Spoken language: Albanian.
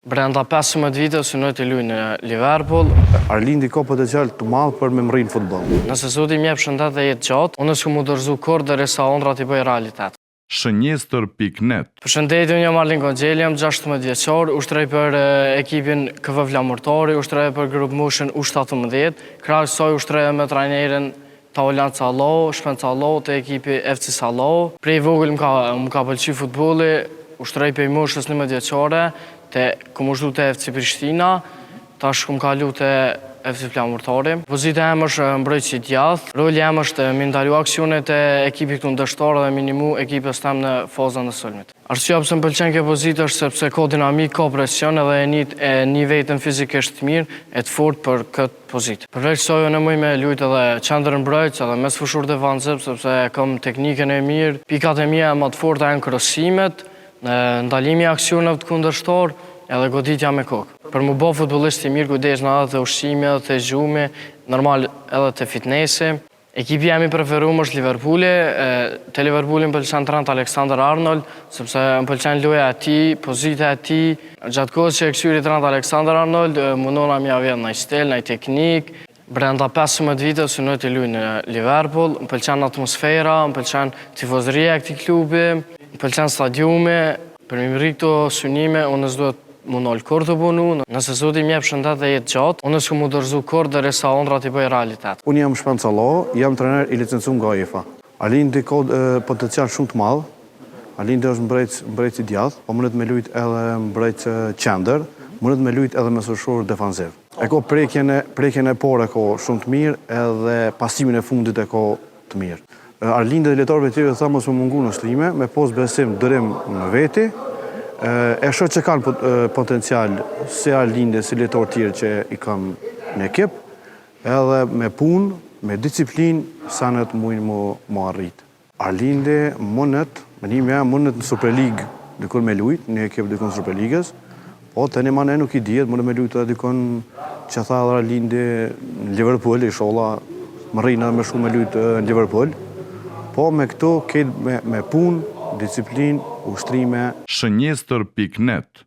Brenda 15 vite synoj të luaj në Liverpool. Arlindi ka potencial të madh për me mrrin futboll. Nëse zoti më jep shëndet dhe jetë gjatë, unë s'kam u dorëzu kurrë derisa ëndrat i bëj realitet. Shënjestër.net. Përshëndetje, unë jam Arlin Gonxheli, jam 16 vjeçar, ushtroj për ekipin KV Flamurtori, ushtroj për Group Motion U17, krahas kësaj ushtroj me trajnerin Taulant Sallo, Shpend Sallo të ekipi FC Sallo. Prej vogël më ka pëlqy futbolli, ushtroj për moshës 19 vjeçare, kom ushtu të FC Prishtina, tash kom kalu të FC Flamurtori. Pozita em është mbrojtës i djathtë, roli em është me ndalu aksionet e ekipit këtu ndërshtar dhe minimu ekipës tem në fazën e sulmit. Arsyeja pse më pëlqen kjo pozitë është sepse ka dinamik, ka presion edhe e një vetën fizikisht të mirë, e të fortë për këtë pozitë. Përveç kësaj unë muj me luajt edhe qendër mbrojtës edhe mes fushur defansiv sepse kam teknikën e mirë, pikat e mia më të forta janë krosimet, ndalimi i aksioneve të kundërshtar edhe goditja me kokë. Për mu bë futbollist i mirë kujdesna edhe të ushqimit, të gjumi, normal edhe të fitnesi. Ekipi jam i preferuar është Liverpooli. Te Liverpooli më pëlqen Trent Alexander-Arnold, sepse më pëlqen loja e tij, pozita e tij. Gjatë kohës që e këshyri Trent Alexander-Arnold, mundona mja vjen në stil, në teknik. Brenda 15 vite synoj të luaj në Liverpool. Më pëlqen atmosfera, më pëlqen tifozëria e këtij klubi, më pëlqen stadiumi. Për mi mri këto synime, unë s'duhet më nol kurrë të punu. Nëse zoti më jep shëndet dhe jetë gjatë, unë s'kam u dorëzu kurrë derisa ëndrat i bëj realitet. Unë jam Shpend Sallo, jam trajner i licencuar nga UEFA. Arlindi ka potencial shumë të madh. Arlindi është mbrojtës i djathtë, po mundet me luajt edhe mbrojtës qendër, mundet me luajt edhe mesfushor defansiv. E ka prekjen e parë ka shumë të mirë, edhe pasimin e fundit e ka të mirë. Arlindi dhe lojtarëve të tjerë tha mos më mungu në shtrime, me pas besim, dërim në veti. E shoh që kanë potencial si Arlindi, si lojtarë tjerë që i kanë në ekip, edhe me punë, me disiplinë, sanet mujnë më arrit. Arlindi mundet, menimi jam mundet në Super League dikon me luajt, në ekip dikon Superligës, po tani më nuk i dihet, mundet me luajt edhe dikon që tha Arlindi në Liverpool, inshallah më rrinë edhe më shumë me luajt në Liverpool. Po me këto, me punë, disiplinë, ushtrime. Shënjestër.net